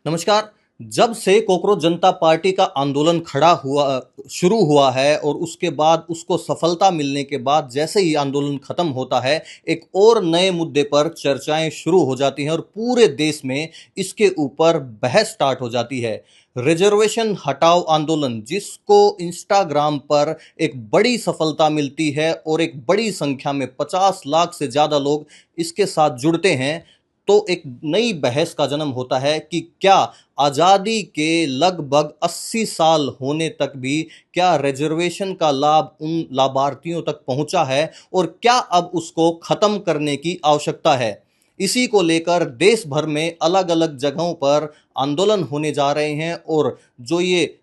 नमस्कार। जब से कॉकरोच जनता पार्टी का आंदोलन शुरू हुआ है और उसके बाद उसको सफलता मिलने के बाद जैसे ही आंदोलन खत्म होता है, एक और नए मुद्दे पर चर्चाएं शुरू हो जाती हैं और पूरे देश में इसके ऊपर बहस स्टार्ट हो जाती है। रिजर्वेशन हटाओ आंदोलन, जिसको इंस्टाग्राम पर एक बड़ी सफलता मिलती है और एक बड़ी संख्या में 50 लाख से ज़्यादा लोग इसके साथ जुड़ते हैं, तो एक नई बहस का जन्म होता है कि क्या आज़ादी के लगभग 80 साल होने तक भी क्या रिजर्वेशन का लाभ उन लाभार्थियों तक पहुंचा है और क्या अब उसको खत्म करने की आवश्यकता है। इसी को लेकर देश भर में अलग अलग जगहों पर आंदोलन होने जा रहे हैं और जो ये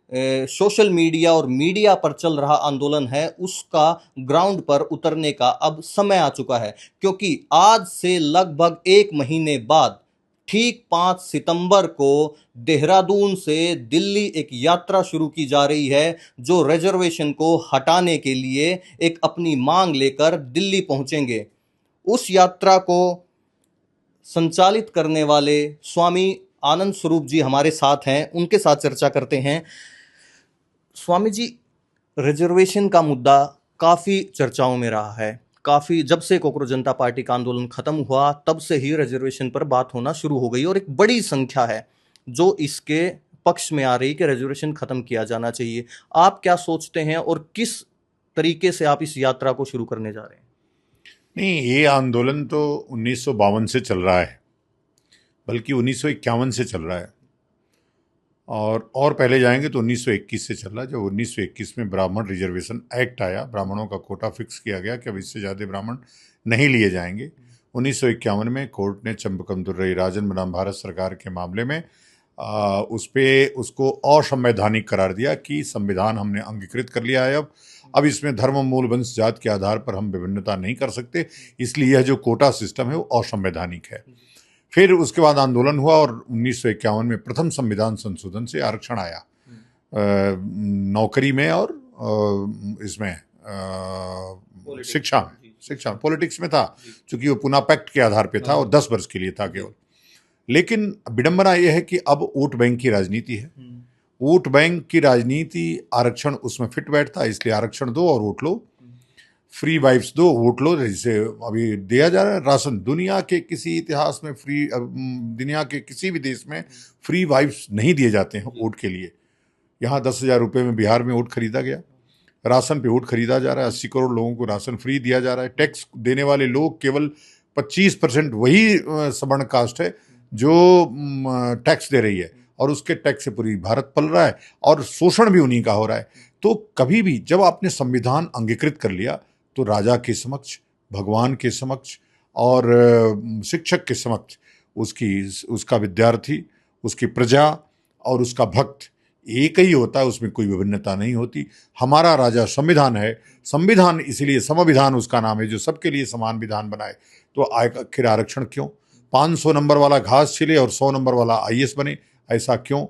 सोशल मीडिया और मीडिया पर चल रहा आंदोलन है, उसका ग्राउंड पर उतरने का अब समय आ चुका है, क्योंकि आज से लगभग एक महीने बाद ठीक 5 सितंबर को देहरादून से दिल्ली एक यात्रा शुरू की जा रही है, जो रिजर्वेशन को हटाने के लिए एक अपनी मांग लेकर दिल्ली पहुंचेंगे। उस यात्रा को संचालित करने वाले स्वामी आनंद स्वरूप जी हमारे साथ हैं, उनके साथ चर्चा करते हैं। स्वामी जी, रिजर्वेशन का मुद्दा काफ़ी चर्चाओं में रहा है। काफ़ी जब से कॉकरोच जनता पार्टी का आंदोलन खत्म हुआ तब से ही रिजर्वेशन पर बात होना शुरू हो गई और एक बड़ी संख्या है जो इसके पक्ष में आ रही कि रिजर्वेशन खत्म किया जाना चाहिए। आप क्या सोचते हैं और किस तरीके से आप इस यात्रा को शुरू करने जा रहे हैं? नहीं, ये आंदोलन तो 1952 से चल रहा है, बल्कि 1951 से चल रहा है और पहले जाएंगे तो 1921 से चल रहा है। जब 1921 में ब्राह्मण रिजर्वेशन एक्ट आया, ब्राह्मणों का कोटा फिक्स किया गया कि अब इससे ज़्यादा ब्राह्मण नहीं लिए जाएंगे। 1951 में कोर्ट ने चंपकम दुर्रई राजन बनाम भारत सरकार के मामले में उसको असंवैधानिक करार दिया कि संविधान हमने अंगीकृत कर लिया है, अब इसमें धर्म, मूल, वंश, जात के आधार पर हम विभिन्नता नहीं कर सकते, इसलिए यह जो कोटा सिस्टम है वो असंवैधानिक है। फिर उसके बाद आंदोलन हुआ और 1951 में प्रथम संविधान संशोधन से आरक्षण आया नौकरी में और इसमें शिक्षा पॉलिटिक्स में था, चूंकि वो पुनः पैक्ट के आधार पे था और 10 वर्ष के लिए था केवल। लेकिन विडंबना यह है कि अब वोट बैंक की राजनीति है। वोट बैंक की राजनीति, आरक्षण उसमें फिट बैठता है, इसलिए आरक्षण दो और वोट लो, फ्री वाइफ्स दो, वोट लो। जैसे अभी दिया जा रहा है राशन, दुनिया के किसी इतिहास में दुनिया के किसी भी देश में फ्री वाइफ्स नहीं दिए जाते हैं वोट के लिए। यहाँ 10,000 रुपये में बिहार में वोट खरीदा गया, राशन पे वोट खरीदा जा रहा है। 80 करोड़ लोगों को राशन फ्री दिया जा रहा है। टैक्स देने वाले लोग केवल 25% वही सवर्ण कास्ट है जो टैक्स दे रही है और उसके टैक्स से पूरी भारत पल रहा है और शोषण भी उन्हीं का हो रहा है। तो कभी भी जब आपने संविधान अंगीकृत कर लिया तो राजा के समक्ष, भगवान के समक्ष और शिक्षक के समक्ष उसका विद्यार्थी, उसकी प्रजा और उसका भक्त एक ही होता है, उसमें कोई विभिन्नता नहीं होती। हमारा राजा संविधान है, संविधान इसीलिए संविधान उसका नाम है जो सबके लिए समान विधान बनाए। तो आखिर आरक्षण क्यों? 500 नंबर वाला घास छिले और 100 नंबर वाला आईएएस बने, ऐसा क्यों?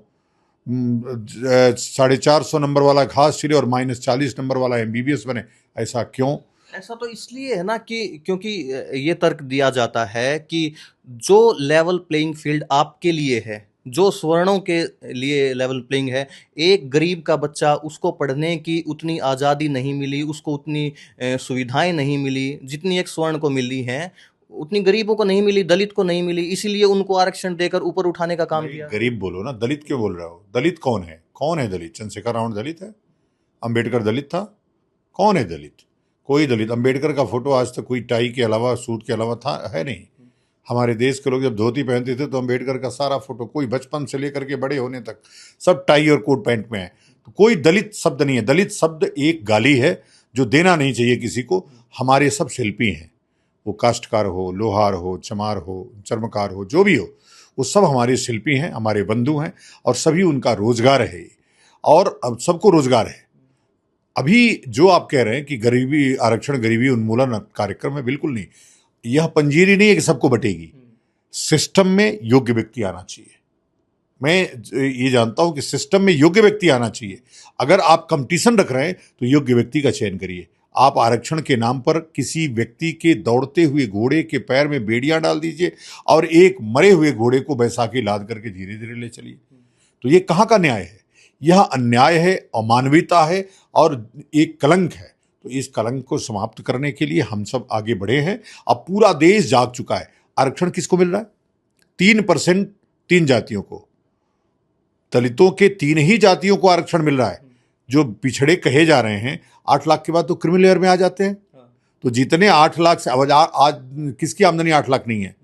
450 नंबर वाला घास छिले और -40 नंबर वाला एमबीबीएस बने, ऐसा क्यों? ऐसा तो इसलिए है ना कि क्योंकि ये तर्क दिया जाता है कि जो लेवल प्लेइंग फील्ड आपके लिए है, जो स्वर्णों के लिए लेवल प्लेइंग है, एक गरीब का बच्चा, उसको पढ़ने की उतनी आज़ादी नहीं मिली, उसको उतनी सुविधाएं नहीं मिली जितनी एक स्वर्ण को मिली हैं, उतनी गरीबों को नहीं मिली, दलित को नहीं मिली, इसीलिए उनको आरक्षण देकर ऊपर उठाने का काम किया। गरीब बोलो ना, दलित क्यों बोल रहे हो? दलित कौन है? कौन है दलित? चंद्रशेखर रावण दलित है? अंबेडकर दलित था? कौन है दलित? कोई दलित, अंबेडकर का फोटो आज तक कोई टाई के अलावा, सूट के अलावा था है नहीं। हमारे देश के लोग जब धोती पहनते थे तो अंबेडकर का सारा फोटो, कोई बचपन से लेकर के बड़े होने तक सब टाई और कोट पैंट में है। तो कोई दलित शब्द नहीं है। दलित शब्द एक गाली है जो देना नहीं चाहिए किसी को। हमारे सब शिल्पी हैं, वो काश्तकार हो, लोहार हो, चमार हो, चर्मकार हो, जो भी हो, वो सब हमारे शिल्पी हैं, हमारे बंधु हैं और सभी उनका रोजगार है और अब सबको रोजगार है। अभी जो आप कह रहे हैं कि गरीबी आरक्षण गरीबी उन्मूलन कार्यक्रम है, बिल्कुल नहीं। यह पंजीरी नहीं है कि सबको बटेगी। सिस्टम में योग्य व्यक्ति आना चाहिए। मैं ये जानता हूं कि सिस्टम में योग्य व्यक्ति आना चाहिए। अगर आप कंपटीशन रख रहे हैं तो योग्य व्यक्ति का चयन करिए। आप आरक्षण के नाम पर किसी व्यक्ति के दौड़ते हुए घोड़े के पैर में बेड़ियां डाल दीजिए और एक मरे हुए घोड़े को बैसाखी लाद करके धीरे धीरे ले चलिए। तो ये कहाँ का न्याय है? यह अन्याय है, अमानवीयता है और एक कलंक है। तो इस कलंक को समाप्त करने के लिए हम सब आगे बढ़े हैं। अब पूरा देश जाग चुका है। आरक्षण किसको मिल रहा है? 3%, 3 जातियों को, दलितों के 3 ही जातियों को आरक्षण मिल रहा है। जो पिछड़े कहे जा रहे हैं 8 लाख के बाद तो क्रिमिनल लेयर में आ जाते हैं। तो जितने 8 लाख से आज किसकी आमदनी 8 लाख नहीं है?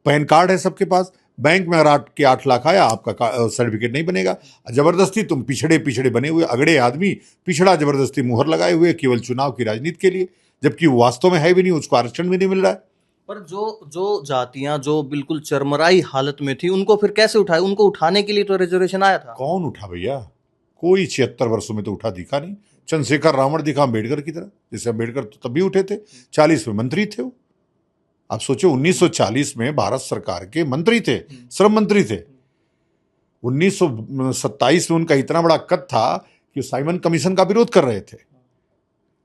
पैन कार्ड है सबके पास, बैंक में अगर के 8 लाख आया आपका सर्टिफिकेट नहीं बनेगा। जबरदस्ती तुम पिछड़े बने हुए अगड़े आदमी पिछड़ा जबरदस्ती मुहर लगाए हुए केवल चुनाव की राजनीति के लिए, जबकि वो वास्तव में है भी नहीं, उसको आरक्षण भी नहीं मिल रहा है। पर जो जातियां जो बिल्कुल चरमराई हालत में थी उनको फिर कैसे उठाए? उनको उठाने के लिए तो रिजर्वेशन आया था। कौन उठा भैया? कोई 76 वर्षों में तो उठा दिखा नहीं। चंद्रशेखर रावण दिखा अम्बेडकर की तरह, जैसे अम्बेडकर तो तब भी उठे थे, 40 में मंत्री थे वो। आप सोचो 1940 में भारत सरकार के मंत्री थे, श्रम मंत्री थे। 1927 में उनका इतना बड़ा कद था कि साइमन कमीशन का विरोध कर रहे थे,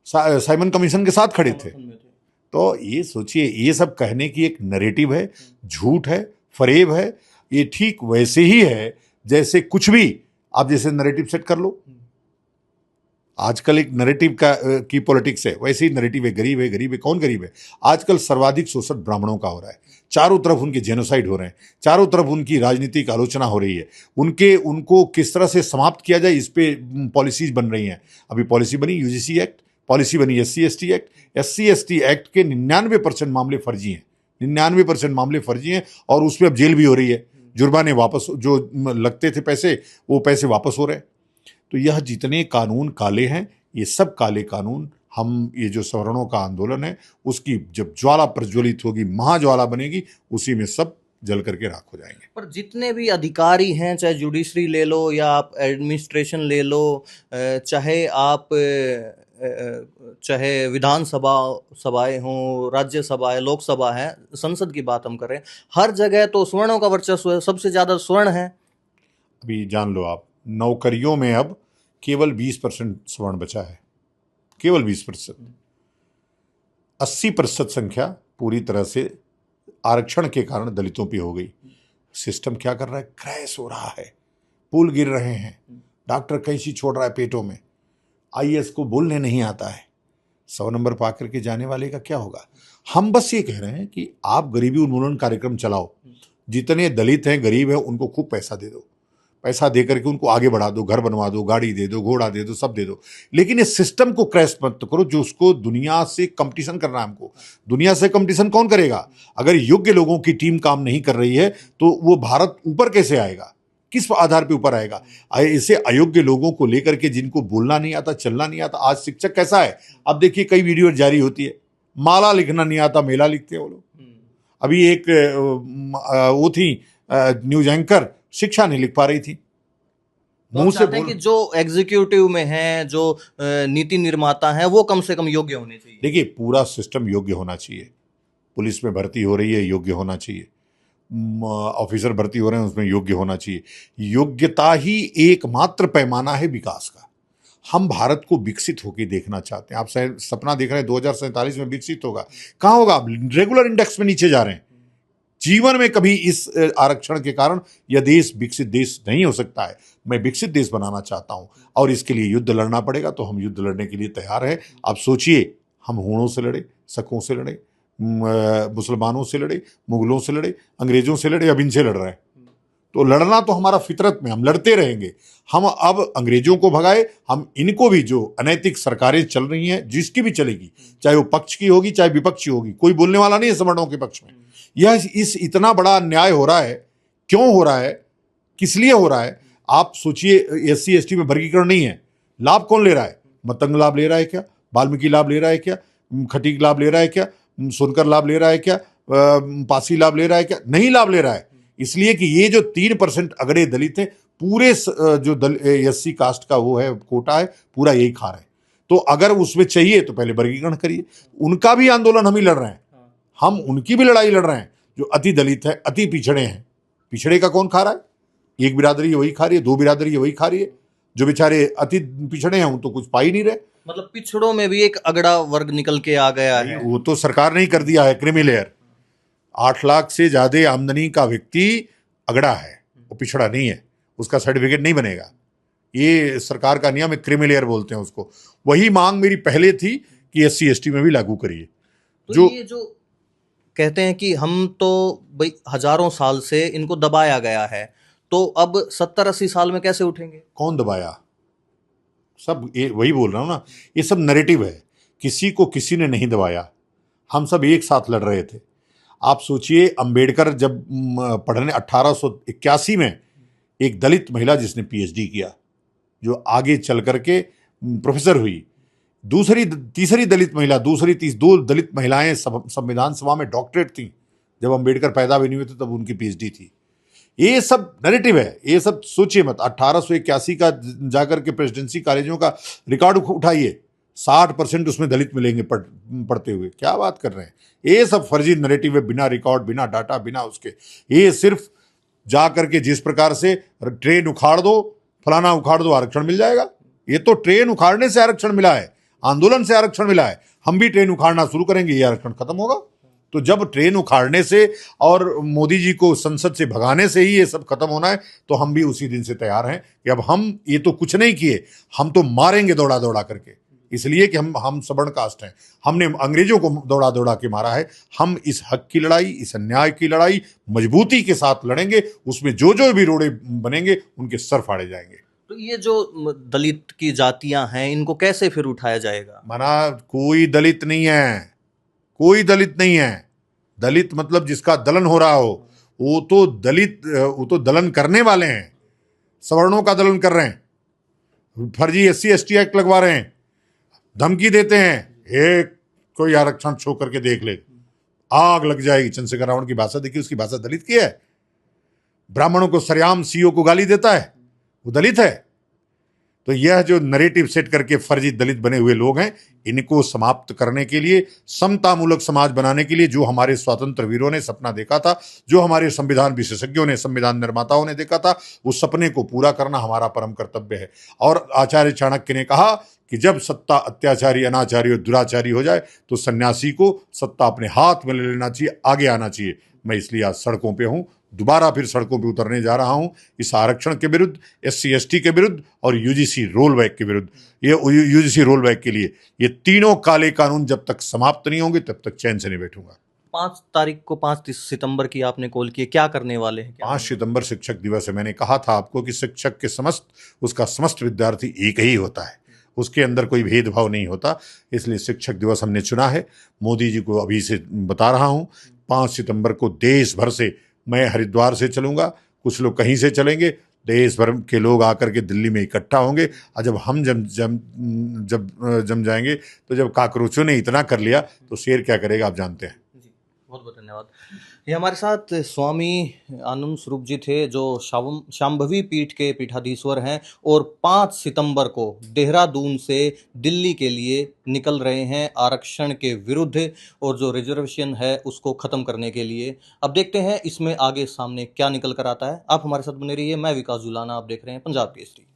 साइमन कमीशन के साथ खड़े थे। तो ये सोचिए, ये सब कहने की एक नैरेटिव है, झूठ है, फरेब है। ये ठीक वैसे ही है जैसे कुछ भी आप जैसे नैरेटिव सेट कर लो। आजकल एक नैरेटिव की पॉलिटिक्स है, वैसे ही नैरेटिव है गरीब है, गरीब है। कौन गरीब है? आजकल सर्वाधिक शोषण ब्राह्मणों का हो रहा है। चारों तरफ उनके जेनोसाइड हो रहे हैं, चारों तरफ उनकी राजनीतिक आलोचना हो रही है। उनको किस तरह से समाप्त किया जाए इस पे पॉलिसीज बन रही हैं। अभी पॉलिसी बनी यूजीसी एक्ट, पॉलिसी बनी SC/ST एक्ट। SC/ST एक्ट के 99% मामले फर्जी हैं, 99% मामले फर्जी हैं और उसमें अब जेल भी हो रही है। जुर्माने वापस जो लगते थे पैसे, वो पैसे वापस हो रहे हैं। तो यह जितने कानून काले हैं, ये सब काले कानून हम ये जो सवर्णों का आंदोलन है उसकी जब ज्वाला प्रज्वलित होगी, महाज्वाला बनेगी, उसी में सब जल करके राख हो जाएंगे। पर जितने भी अधिकारी हैं, चाहे जुडिशरी ले लो या आप एडमिनिस्ट्रेशन ले लो, चाहे आप चाहे विधानसभा सभाएं हों, राज्यसभा है, लोकसभा है, संसद की बात हम करें, हर जगह तो स्वर्णों का वर्चस्व है, सबसे ज्यादा स्वर्ण है। अभी जान लो आप, नौकरियों में अब केवल 20% स्वर्ण बचा है, केवल 20%। 80% संख्या पूरी तरह से आरक्षण के कारण दलितों पे हो गई। सिस्टम क्या कर रहा है? क्रैश हो रहा है, पुल गिर रहे हैं, डॉक्टर कैंची छोड़ रहा है पेटों में, IAS को बोलने नहीं आता है, 100 नंबर पा करके जाने वाले का क्या होगा? हम बस ये कह रहे हैं कि आप गरीबी उन्मूलन कार्यक्रम चलाओ, जितने दलित हैं, गरीब हैं, उनको खूब पैसा दे दो, पैसा दे करके उनको आगे बढ़ा दो, घर बनवा दो, गाड़ी दे दो, घोड़ा दे दो, सब दे दो। लेकिन इस सिस्टम को क्रैश मत करो जो उसको दुनिया से कंपटीशन करना है। हमको दुनिया से कंपटीशन कौन करेगा? अगर योग्य लोगों की टीम काम नहीं कर रही है तो वो भारत ऊपर कैसे आएगा? किस आधार पे ऊपर आएगा? ऐसे अयोग्य लोगों को लेकर के, जिनको बोलना नहीं आता, चलना नहीं आता। आज शिक्षक कैसा है? अब देखिए कई वीडियो जारी होती है, माला लिखना नहीं आता, मेला लिखते हैं वो लोग। अभी एक वो थी न्यूज एंकर, शिक्षा नहीं लिख पा रही थी, मुंह से बोल। कि जो एग्जीक्यूटिव में हैं, जो नीति निर्माता हैं, वो कम से कम योग्य होने चाहिए। देखिए पूरा सिस्टम योग्य होना चाहिए। पुलिस में भर्ती हो रही है, योग्य होना चाहिए। ऑफिसर भर्ती हो रहे हैं, उसमें योग्य होना चाहिए। योग्यता ही एकमात्र पैमाना है विकास का। हम भारत को विकसित होकर देखना चाहते हैं। आप सपना देख रहे हैं 2047 में विकसित होगा, कहाँ होगा? रेगुलर इंडेक्स में नीचे जा रहे हैं। जीवन में कभी इस आरक्षण के कारण यह देश विकसित देश नहीं हो सकता है। मैं विकसित देश बनाना चाहता हूं और इसके लिए युद्ध लड़ना पड़ेगा, तो हम युद्ध लड़ने के लिए तैयार हैं। आप सोचिए, हम हूणों से लड़े, शकों से लड़े, मुसलमानों से लड़े, मुगलों से लड़े, अंग्रेजों से लड़े, अब इनसे लड़ रहे हैं। तो लड़ना तो हमारा फितरत में, हम लड़ते रहेंगे। हम अब अंग्रेजों को भगाए, हम इनको भी, जो अनैतिक सरकारें चल रही हैं, जिसकी भी चलेगी, चाहे वो पक्ष की होगी चाहे विपक्षी होगी, कोई बोलने वाला नहीं है सवर्णों के पक्ष में। यह इस इतना बड़ा अन्याय हो रहा है, क्यों हो रहा है, किस लिए हो रहा है? आप सोचिए, SC/ST में वर्गीकरण नहीं है, लाभ कौन ले रहा है? मतंग लाभ ले रहा है क्या? वाल्मीकि लाभ ले रहा है क्या? खटीक लाभ ले रहा है क्या? सोनकर लाभ ले रहा है क्या? पासी लाभ ले रहा है क्या? नहीं लाभ ले रहा है। इसलिए कि ये जो 3% अगड़े दलित हैं, पूरे जो SC कास्ट का वो है कोटा है, पूरा यही खा रहे हैं। तो अगर उसमें चाहिए तो पहले वर्गीकरण करिए। उनका भी आंदोलन हम ही लड़ रहे हैं, हम उनकी भी लड़ाई लड़ रहे हैं। जो अति दलित है, अति पिछड़े हैं, पिछड़े का कौन खा रहा है? एक बिरादरी वही खा रही है, 2 बिरादरी वही खा रही है। जो बेचारे अति पिछड़े हैं, वो तो कुछ पा ही नहीं रहे। मतलब पिछड़ों में भी एक अगड़ा वर्ग निकल के आ गया है। वो तो सरकार ने ही कर दिया है, क्रीमी लेयर। 8 लाख से ज्यादा आमदनी का व्यक्ति अगड़ा है, वो पिछड़ा नहीं है, उसका सर्टिफिकेट नहीं बनेगा। ये सरकार का नियम है, क्रीमी लेयर बोलते हैं उसको। वही मांग मेरी पहले थी कि SC ST में भी लागू करिए। तो जो ये जो कहते हैं कि हम तो भाई हजारों साल से इनको दबाया गया है, तो अब 70-80 साल में कैसे उठेंगे? कौन दबाया? सब ये वही बोल रहा हूं ना, ये सब नैरेटिव है। किसी को किसी ने नहीं दबाया, हम सब एक साथ लड़ रहे थे। आप सोचिए, अंबेडकर जब पढ़ने 1881 में, एक दलित महिला जिसने PhD किया, जो आगे चल करके प्रोफेसर हुई, तीसरी दलित महिला, दो दलित महिलाएं संविधान सभा में डॉक्टरेट थी। जब अंबेडकर पैदा भी नहीं हुए थे तब उनकी PhD थी। ये सब नैरेटिव है, ये सब सोचिए मत। 1881 का जाकर के प्रेसिडेंसी कॉलेजों का रिकॉर्ड उठाइए, 60% उसमें दलित मिलेंगे पढ़ते हुए। क्या बात कर रहे हैं? ये सब फर्जी नैरेटिव है, बिना रिकॉर्ड, बिना डाटा, बिना उसके। ये सिर्फ जा करके जिस प्रकार से ट्रेन उखाड़ दो, फलाना उखाड़ दो, आरक्षण मिल जाएगा। ये तो ट्रेन उखाड़ने से आरक्षण मिला है, आंदोलन से आरक्षण मिला है। हम भी ट्रेन उखाड़ना शुरू करेंगे, ये आरक्षण खत्म होगा। तो जब ट्रेन उखाड़ने से और मोदी जी को संसद से भगाने से ही ये सब खत्म होना है, तो हम भी उसी दिन से तैयार हैं कि अब हम ये तो कुछ नहीं किए, हम तो मारेंगे दौड़ा दौड़ा करके। इसलिए कि हम सवर्ण कास्ट हैं, हमने अंग्रेजों को दौड़ा दौड़ा के मारा है। हम इस हक की लड़ाई, इस अन्याय की लड़ाई मजबूती के साथ लड़ेंगे। उसमें जो जो भी रोड़े बनेंगे उनके सर फाड़े जाएंगे। तो ये जो दलित की जातियां हैं, इनको कैसे फिर उठाया जाएगा? माना कोई दलित नहीं है, कोई दलित नहीं है। दलित मतलब जिसका दलन हो रहा हो, वो तो दलित, वो तो दलन करने वाले हैं, सवर्णों का दलन कर रहे हैं, फर्जी SC ST एक्ट लगवा रहे हैं, धमकी देते हैं, एक कोई आरक्षण छो करके देख ले, आग लग जाएगी। चंद्रशेखर रावण की भाषा देखिए, उसकी भाषा दलित की है। ब्राह्मणों को सरेआम CO को गाली देता है, वो दलित है। तो यह जो नैरेटिव सेट करके फर्जी दलित बने हुए लोग हैं, इनको समाप्त करने के लिए, समतामूलक समाज बनाने के लिए, जो हमारे स्वतंत्र वीरों ने सपना देखा था, जो हमारे संविधान विशेषज्ञों ने, संविधान निर्माताओं ने देखा था, उस सपने को पूरा करना हमारा परम कर्तव्य है। और आचार्य चाणक्य ने कहा कि जब सत्ता अत्याचारी, अनाचारी और दुराचारी हो जाए, तो सन्यासी को सत्ता अपने हाथ में ले लेना चाहिए, आगे आना चाहिए। मैं इसलिए आज सड़कों पे हूं, दोबारा फिर सड़कों पे उतरने जा रहा हूं, इस आरक्षण के विरुद्ध, SC ST के विरुद्ध और UGC रोलबैक के विरुद्ध। ये UGC रोलबैक के लिए ये तीनों काले कानून जब तक समाप्त नहीं होंगे, तब तक चैन से नहीं बैठूंगा। 5 तारीख को, 5 सितंबर की आपने कॉल की, क्या करने वाले हैं? 5 सितंबर शिक्षक दिवस है। मैंने कहा था आपको कि शिक्षक के उसका समस्त विद्यार्थी एक ही होता है, उसके अंदर कोई भेदभाव नहीं होता। इसलिए शिक्षक दिवस हमने चुना है। मोदी जी को अभी से बता रहा हूं, 5 सितंबर को देश भर से, मैं हरिद्वार से चलूंगा, कुछ लोग कहीं से चलेंगे, देश भर के लोग आकर के दिल्ली में इकट्ठा होंगे। और जब हम जम जाएंगे, तो जब काकरोचों ने इतना कर लिया, तो शेर क्या करेगा आप जानते हैं। जी, बहुत बहुत धन्यवाद। ये हमारे साथ स्वामी आनंद स्वरूप जी थे, जो शांभवी पीठ के पीठाधीश्वर हैं, और 5 सितंबर को देहरादून से दिल्ली के लिए निकल रहे हैं आरक्षण के विरुद्ध, और जो रिजर्वेशन है उसको ख़त्म करने के लिए। अब देखते हैं इसमें आगे सामने क्या निकल कर आता है। आप हमारे साथ बने रहिए। मैं विकास जुलाना, आप देख रहे हैं पंजाब केसरी।